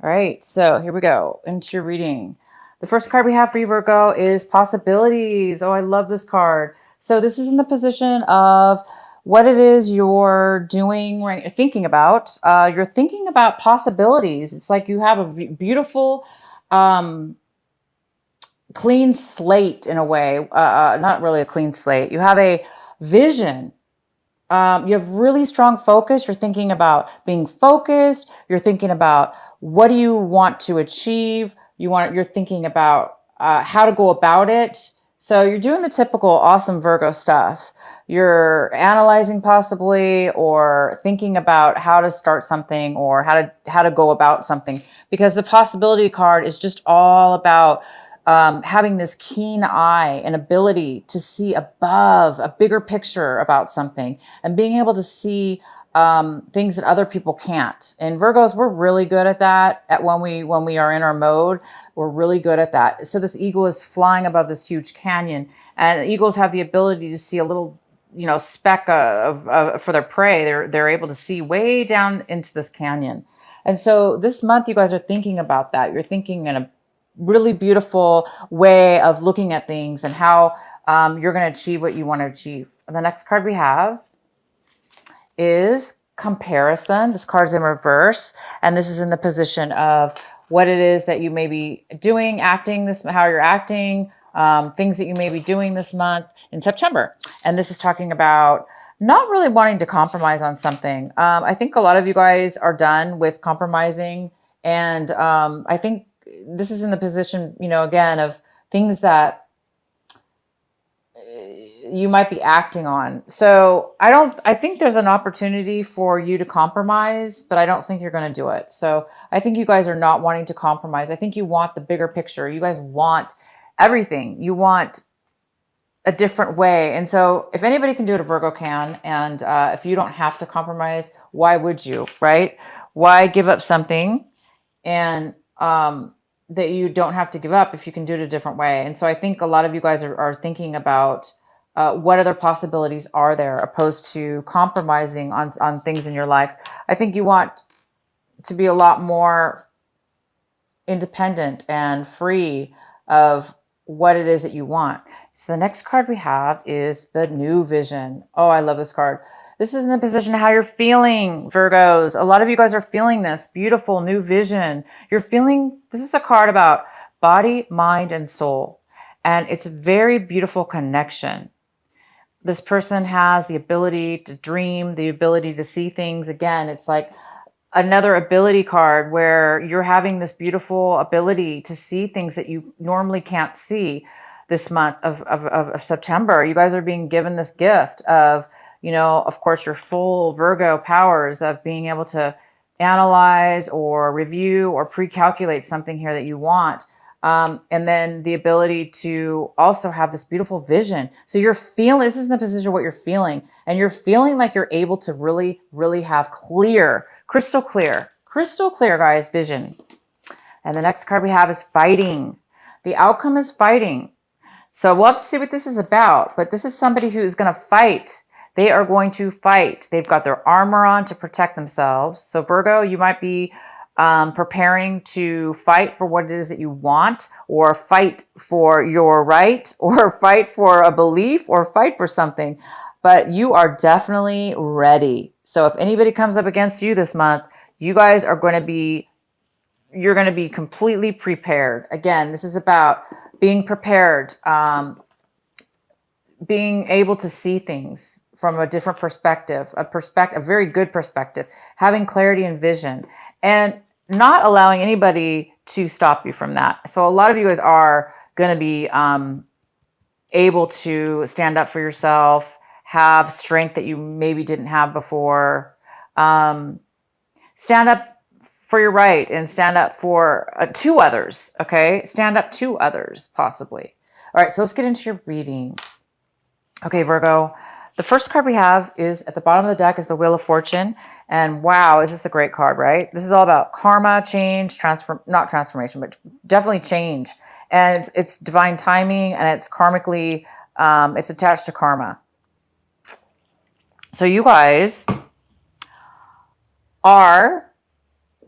All right, so here we go into your reading. The first card we have for you, Virgo, is possibilities. Oh, I love this card. So this is in the position of what it is you're doing, right? Thinking about. You're thinking about possibilities. It's like you have a beautiful, um, clean slate in a way. Not really a clean slate. You have a vision. You have really strong focus. You're thinking about being focused. You're thinking about what do you want to achieve. You're thinking about how to go about it. So you're doing the typical awesome Virgo stuff. You're analyzing possibly, or thinking about how to start something, or how to go about something. Because the possibility card is just all about having this keen eye and ability to see above a bigger picture about something, and being able to see things that other people can't. And Virgos, we're really good at that. At when we are in our mode, we're really good at that. So this eagle is flying above this huge canyon, and eagles have the ability to see a little, speck of for their prey. They're able to see way down into this canyon. And so this month, you guys are thinking about that. You're thinking in a really beautiful way of looking at things, and how you're going to achieve what you want to achieve. The next card we have is comparison. This card's in reverse, and this is in the position of what it is that you may be doing, acting, how you're acting, things that you may be doing this month in September. And this is talking about not really wanting to compromise on something. I think a lot of you guys are done with compromising, and I think this is in the position, again, of things that you might be acting on. So I think there's an opportunity for you to compromise, but I don't think you're going to do it. So I think you guys are not wanting to compromise. I think you want the bigger picture. You guys want everything. You want a different way. And so if anybody can do it, a Virgo can. And if you don't have to compromise, why would you, right? Why give up something and that you don't have to give up if you can do it a different way? And so I think a lot of you guys are thinking about what other possibilities are there, opposed to compromising on things in your life. I think you want to be a lot more independent and free of what it is that you want. So the next card we have is the new vision. Oh, I love this card. This is in the position of how you're feeling, Virgos. A lot of you guys are feeling this beautiful new vision. You're feeling, this is a card about body, mind, and soul. And it's a very beautiful connection. This person has the ability to dream, the ability to see things. Again, it's like another ability card where you're having this beautiful ability to see things that you normally can't see this month of September. You guys are being given this gift of, of course, your full Virgo powers of being able to analyze or review or pre-calculate something here that you want. And then the ability to also have this beautiful vision. So you're feeling, this is in the position of what you're feeling. And you're feeling like you're able to really, really have crystal clear, guys, vision. And the next card we have is fighting. The outcome is fighting. So we'll have to see what this is about. But this is somebody who is going to fight. They are going to fight. They've got their armor on to protect themselves. So Virgo, you might be preparing to fight for what it is that you want, or fight for your right, or fight for a belief, or fight for something. But you are definitely ready. So if anybody comes up against you this month, you guys are going to be, you're going to be completely prepared. Again, this is about being prepared, being able to see things from a different perspective, a very good perspective, having clarity and vision, and not allowing anybody to stop you from that. So a lot of you guys are going to be able to stand up for yourself, have strength that you maybe didn't have before. Stand up for your right, and stand up for to others, okay? Stand up to others, possibly. All right, so let's get into your reading. Okay, Virgo, the first card we have is at the bottom of the deck is the Wheel of Fortune. And wow, is this a great card, right? This is all about karma, change, not transformation, but definitely change. And it's divine timing, and it's karmically, it's attached to karma. So you guys are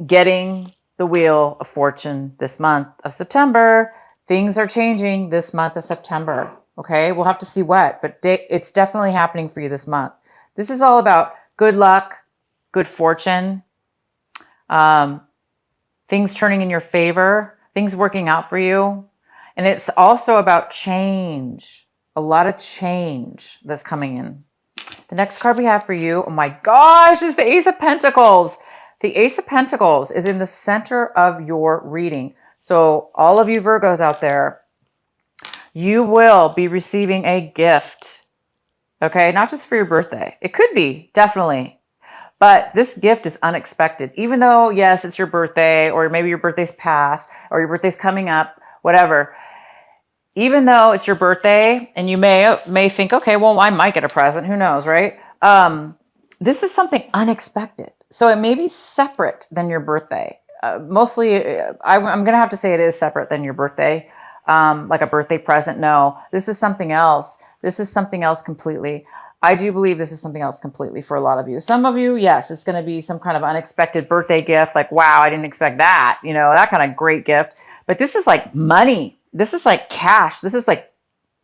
getting the Wheel of Fortune this month of September. Things are changing this month of September. Okay, we'll have to see what, but it's definitely happening for you this month. This is all about good luck, good fortune, things turning in your favor, things working out for you. And it's also about change, a lot of change that's coming in. The next card we have for you, oh my gosh, is the Ace of Pentacles. The Ace of Pentacles is in the center of your reading. So all of you Virgos out there, you will be receiving a gift. Okay, not just for your birthday. It could be, definitely. But this gift is unexpected. Even though, yes, it's your birthday, or maybe your birthday's past, or your birthday's coming up, whatever. Even though it's your birthday, and you may think, okay, well, I might get a present. Who knows, right? This is something unexpected. So it may be separate than your birthday. Mostly, I'm going to have to say it is separate than your birthday. Like a birthday present. No, this is something else. This is something else completely. I do believe this is something else completely for a lot of you. Some of you, yes, it's going to be some kind of unexpected birthday gift. Like, wow, I didn't expect that. You know, that kind of great gift. But this is like money. This is like cash. This is like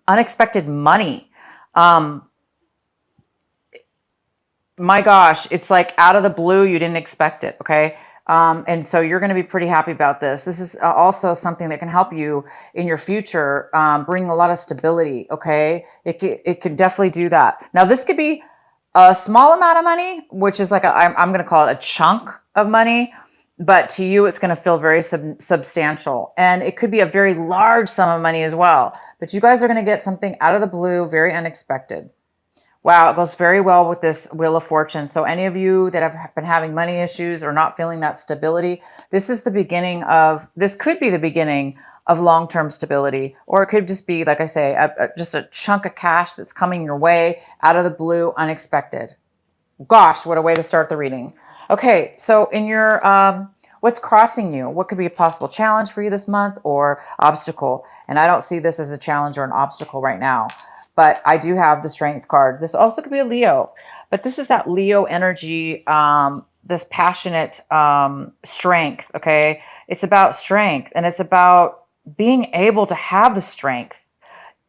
unexpected money. My gosh, it's like out of the blue. You didn't expect it. Okay. And so you're going to be pretty happy about this. This is also something that can help you in your future, bring a lot of stability. Okay. It could definitely do that. Now this could be a small amount of money, which is like, I'm going to call it a chunk of money, but to you, it's going to feel very substantial. And it could be a very large sum of money as well, but you guys are going to get something out of the blue, very unexpected. Wow, it goes very well with this Wheel of Fortune. So any of you that have been having money issues or not feeling that stability, this is the beginning of, this could be the beginning of long-term stability, or it could just be, like I say, just a chunk of cash that's coming your way out of the blue, unexpected. Gosh, what a way to start the reading. Okay, so in your, what's crossing you? What could be a possible challenge for you this month or obstacle? And I don't see this as a challenge or an obstacle right now. But I do have the Strength card. This also could be a Leo. But this is that Leo energy, this passionate strength, okay? It's about strength. And it's about being able to have the strength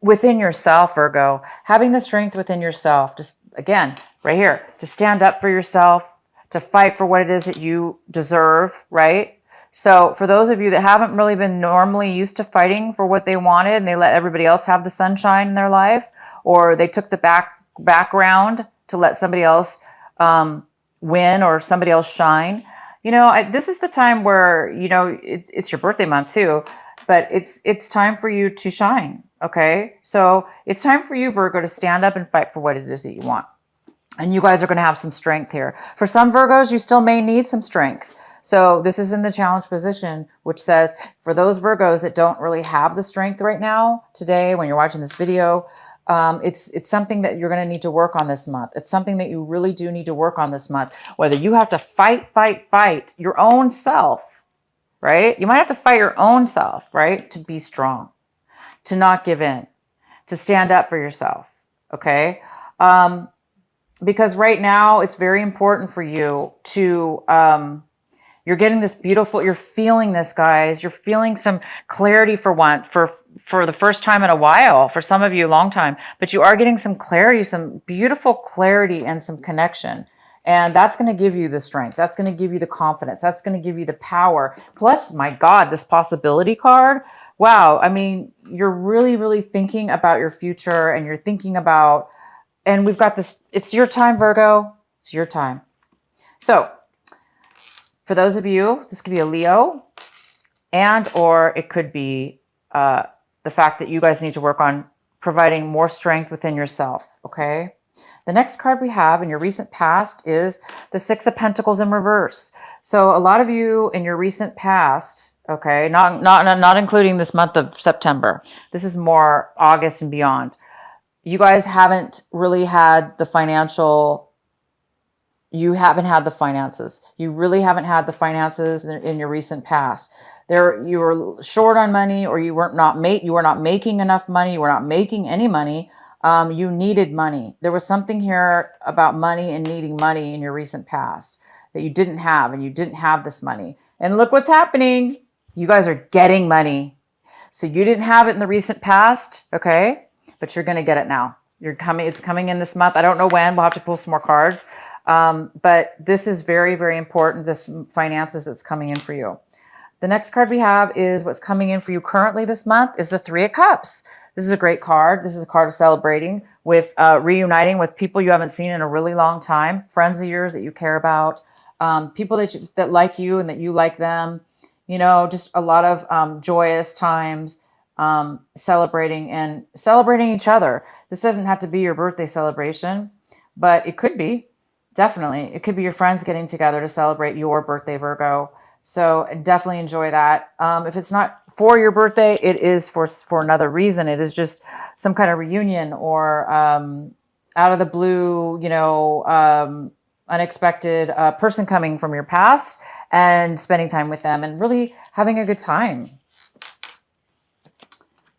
within yourself, Virgo. Having the strength within yourself. Just, again, right here. To stand up for yourself. To fight for what it is that you deserve, right? So for those of you that haven't really been normally used to fighting for what they wanted and they let everybody else have the sunshine in their life, or they took the background to let somebody else win or somebody else shine, you know, this is the time where, you know, it's your birthday month too, but it's time for you to shine, okay? So it's time for you, Virgo, to stand up and fight for what it is that you want. And you guys are going to have some strength here. For some Virgos, you still may need some strength. So this is in the challenge position, which says for those Virgos that don't really have the strength right now, today, when you're watching this video, it's something that you're going to need to work on this month. It's something that you really do need to work on this month. Whether you have to fight your own self, right? You might have to fight your own self, right? To be strong, to not give in, to stand up for yourself, okay? Because right now it's very important for you to, you're getting this beautiful, you're feeling this, guys. You're feeling some clarity for once, for the first time in a while, for some of you a long time, but you are getting some clarity, some beautiful clarity and some connection. And that's going to give you the strength. That's going to give you the confidence. That's going to give you the power. Plus, my God, this possibility card. Wow. I mean, you're really, really thinking about your future and you're thinking about, and we've got this, it's your time, Virgo. It's your time. So for those of you, this could be a Leo, and or it could be the fact that you guys need to work on providing more strength within yourself, okay? The next card we have in your recent past is the Six of Pentacles in reverse. So a lot of you in your recent past, okay, not including this month of September. This is more August and beyond. You guys haven't really had the financial, you haven't had the finances. You really haven't had the finances in your recent past. You were short on money, or you were not making enough money. You were not making any money. You needed money. There was something here about money and needing money in your recent past that you didn't have, and you didn't have this money. And look what's happening. You guys are getting money. So you didn't have it in the recent past, okay? But you're going to get it now. It's coming in this month. I don't know when. We'll have to pull some more cards. But this is very, very important. This finances that's coming in for you. The next card we have is what's coming in for you currently this month is the Three of Cups. This is a great card. This is a card of celebrating with reuniting with people you haven't seen in a really long time, friends of yours that you care about, people that like you and that you like them. You know, just a lot of joyous times, celebrating each other. This doesn't have to be your birthday celebration, but it could be. Definitely. It could be your friends getting together to celebrate your birthday, Virgo. So definitely enjoy that. If it's not for your birthday, it is for another reason. It is just some kind of reunion or out of the blue, you know, unexpected person coming from your past and spending time with them and really having a good time.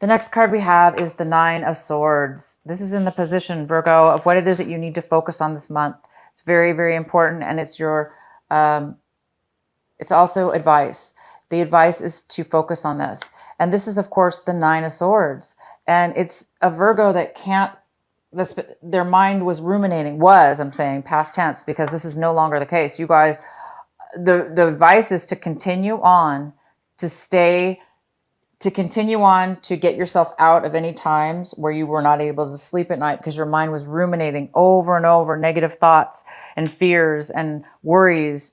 The next card we have is the Nine of Swords. This is in the position, Virgo, of what it is that you need to focus on this month. It's very, very important, and it's your... it's also advice. The advice is to focus on this. And this is, of course, the Nine of Swords. And it's a Virgo that can't, their mind was ruminating, I'm saying past tense, because this is no longer the case. You guys, the advice is to continue on, to continue on to get yourself out of any times where you were not able to sleep at night because your mind was ruminating over and over negative thoughts and fears and worries,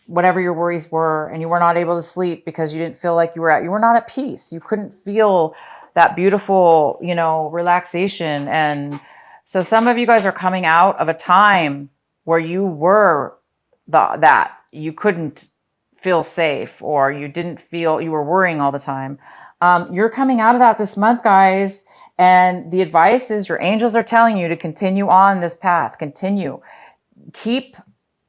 whatever your worries were, and you were not able to sleep because you didn't feel like you were not at peace. You couldn't feel that beautiful, you know, relaxation. And so some of you guys are coming out of a time where you were that you couldn't feel safe, or you didn't feel, you were worrying all the time. You're coming out of that this month, guys. And the advice is your angels are telling you to continue on this path. Continue. Keep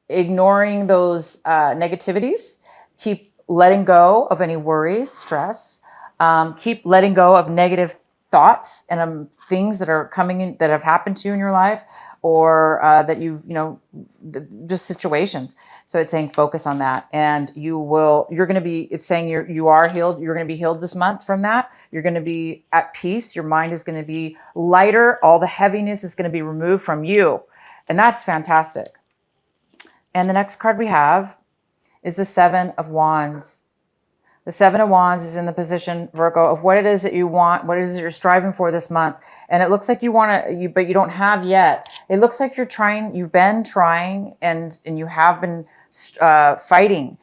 ignoring those negativities. Keep letting go of any worries, stress. Keep letting go of negative thoughts and things that are coming in that have happened to you in your life, or that you've, you know, just situations. So it's saying focus on that, and it's saying you are healed. You're going to be healed this month from that. You're going to be at peace. Your mind is going to be lighter. All the heaviness is going to be removed from you. And that's fantastic. And the next card we have is the Seven of Wands. The Seven of Wands is in the position, Virgo, of what it is that you want, what it is that you're striving for this month. And it looks like you want to, but you don't have yet. It looks like you've been trying, and you have been fighting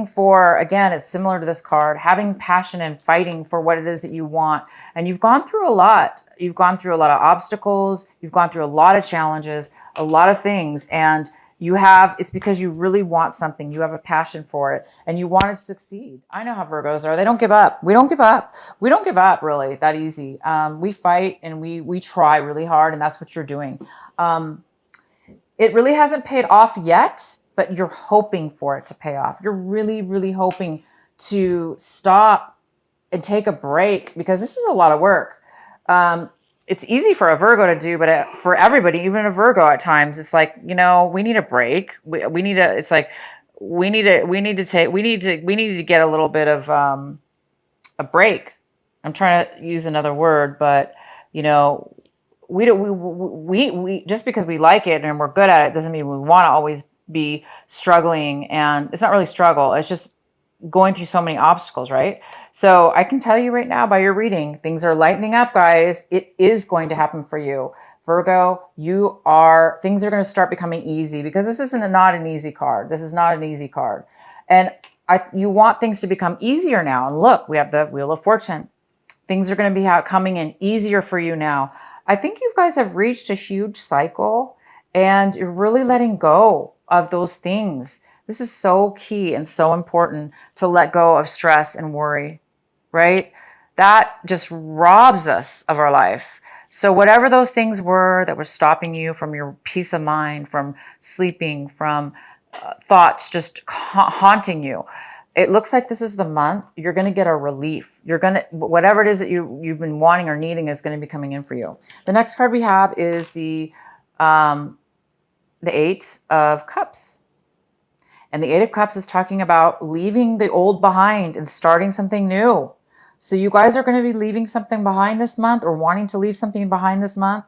for, again, it's similar to this card, having passion and fighting for what it is that you want. And you've gone through a lot. You've gone through a lot of obstacles. You've gone through a lot of challenges, a lot of things. And it's because you really want something. You have a passion for it and you want to succeed. I know how Virgos are. They don't give up. We don't give up. We don't give up really that easy. We fight and we try really hard, and that's what you're doing. It really hasn't paid off yet, but you're hoping for it to pay off. You're really, really hoping to stop and take a break, because this is a lot of work. It's easy for a Virgo to do, but for everybody, even a Virgo at times, it's like, you know, we need a break. We need to get a little bit of a break. I'm trying to use another word, but you know, we just because we like it and we're good at it doesn't mean we want to always be struggling. And it's not really struggle. It's just going through so many obstacles, right? So I can tell you right now by your reading, things are lightening up, guys. It is going to happen for you. Virgo, things are going to start becoming easy, because this isn't not an easy card. This is not an easy card. And you want things to become easier now. And look, we have the Wheel of Fortune. Things are going to be coming in easier for you now. I think you guys have reached a huge cycle, and you're really letting go of those things. This is so key and so important, to let go of stress and worry, right? That just robs us of our life. So whatever those things were that were stopping you from your peace of mind, from sleeping, from thoughts just haunting you, it looks like this is the month you're going to get a relief. Whatever it is that you've been wanting or needing is going to be coming in for you. The next card we have is the Eight of Cups. And the Eight of Cups is talking about leaving the old behind and starting something new. So you guys are going to be leaving something behind this month, or wanting to leave something behind this month.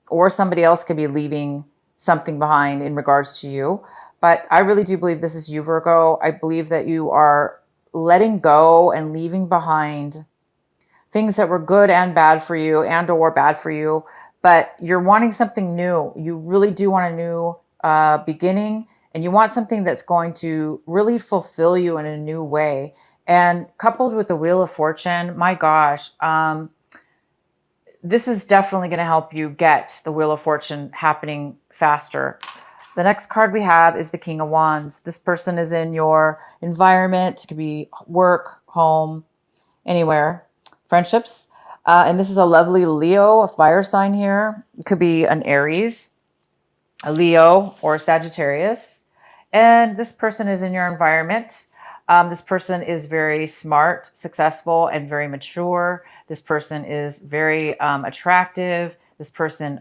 Or somebody else could be leaving something behind in regards to you. But I really do believe this is you, Virgo. I believe that you are letting go and leaving behind things that were good and bad for you, and or bad for you. But you're wanting something new. You really do want a new beginning. And you want something that's going to really fulfill you in a new way. And coupled with the Wheel of Fortune, my gosh, this is definitely going to help you get the Wheel of Fortune happening faster. The next card we have is the King of Wands. This person is in your environment. It could be work, home, anywhere, friendships. And this is a lovely Leo, a fire sign here. It could be an Aries, a Leo, or a Sagittarius. And this person is in your environment. This person is very smart, successful, and very mature. This person is very attractive. This person,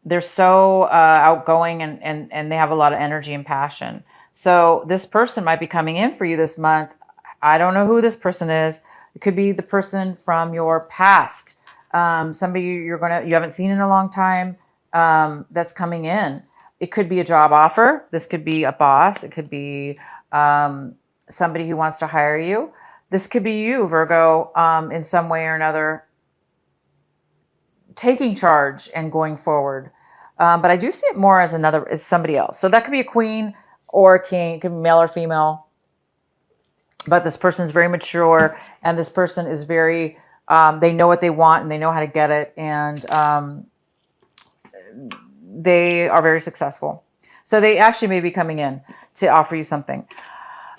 they're so outgoing, and they have a lot of energy and passion. So this person might be coming in for you this month. I don't know who this person is. It could be the person from your past. Somebody you haven't seen in a long time, that's coming in. It could be a job offer. This could be a boss. It could be somebody who wants to hire you. This could be you, Virgo, in some way or another, taking charge and going forward. But I do see it more as somebody else. So that could be a queen or a king. It could be male or female. But this person is very mature, and this person is very, they know what they want, and they know how to get it. And they are very successful. So they actually may be coming in to offer you something.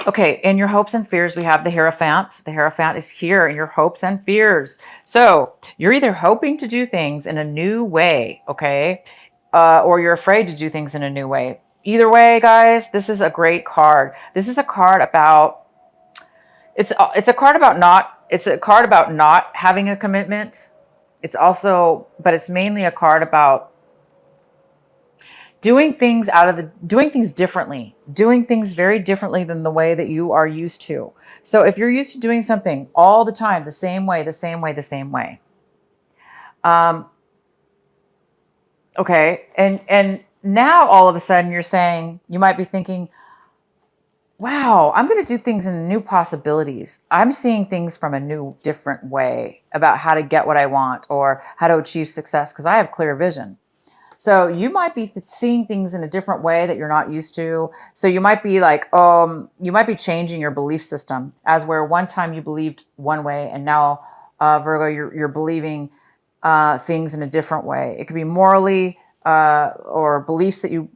Okay, in your hopes and fears, we have the Hierophant. The Hierophant is here in your hopes and fears. So you're either hoping to do things in a new way, okay? Or you're afraid to do things in a new way. Either way, guys, this is a great card. This is a card about, it's a card about not having a commitment. But it's mainly a card about doing things differently, doing things very differently than the way that you are used to. So if you're used to doing something all the time, the same way. Okay. And now all of a sudden you might be thinking, wow, I'm going to do things in new possibilities. I'm seeing things from a new, different way about how to get what I want or how to achieve success, because I have clear vision. So you might be seeing things in a different way that you're not used to. So you might be like, you might be changing your belief system, as where one time you believed one way, and now, Virgo, you're believing things in a different way. It could be morally, or beliefs that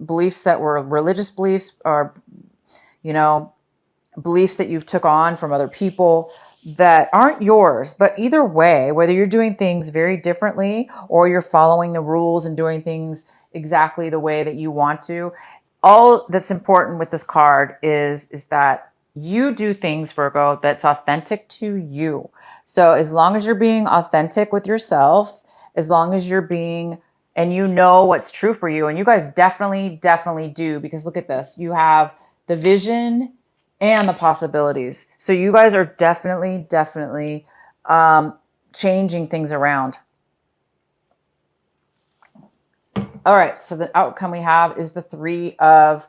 beliefs that were religious beliefs, or, beliefs that you've took on from other people that aren't yours. But either way, whether you're doing things very differently or you're following the rules and doing things exactly the way that you want to, all that's important with this card is that you do things, Virgo, that's authentic to you. So as long as you're being authentic with yourself, as long as you're being, and you know what's true for you, and you guys definitely do, because look at this. You have the vision and the possibilities. So you guys are definitely changing things around. All right, so the outcome we have is the Three of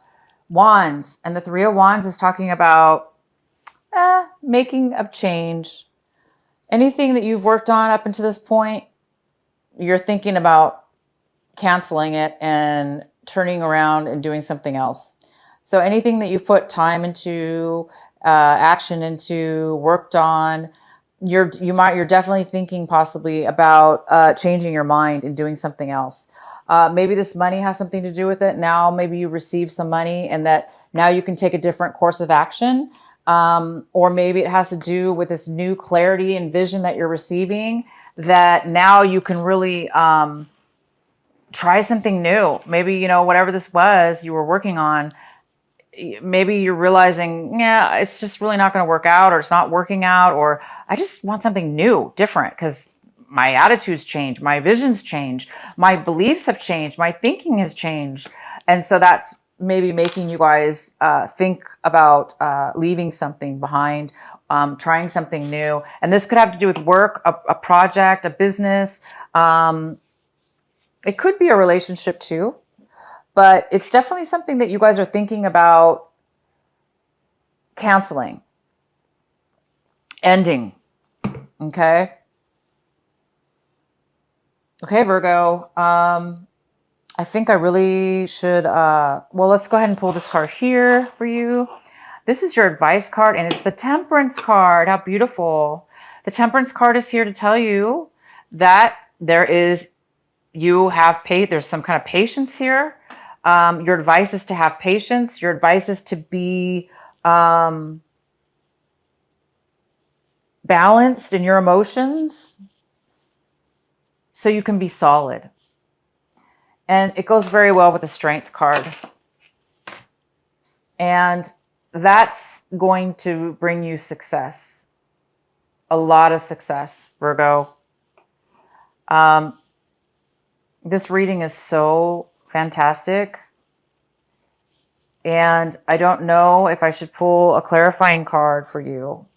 Wands. And the Three of Wands is talking about making a change. Anything that you've worked on up until this point, you're thinking about canceling it and turning around and doing something else. So anything that you've put time into, action into, worked on, you're definitely thinking possibly about changing your mind and doing something else. Maybe this money has something to do with it. Now maybe you receive some money, and that now you can take a different course of action. Or maybe it has to do with this new clarity and vision that you're receiving, that now you can really try something new. Maybe, whatever this was you were working on, maybe you're realizing, yeah, it's just really not going to work out, or it's not working out, or I just want something new, different, because my attitudes change, my visions change, my beliefs have changed, my thinking has changed. And so that's maybe making you guys think about leaving something behind, trying something new. And this could have to do with work, a project, a business. It could be a relationship too, but it's definitely something that you guys are thinking about canceling, ending. Okay. Okay, Virgo. I think I really should, well, let's go ahead and pull this card here for you. This is your advice card, and it's the Temperance card. How beautiful. The Temperance card is here to tell you that there's some kind of patience here. Your advice is to have patience. Your advice is to be balanced in your emotions so you can be solid. And it goes very well with the Strength card. And that's going to bring you success. A lot of success, Virgo. This reading is so fantastic. And I don't know if I should pull a clarifying card for you.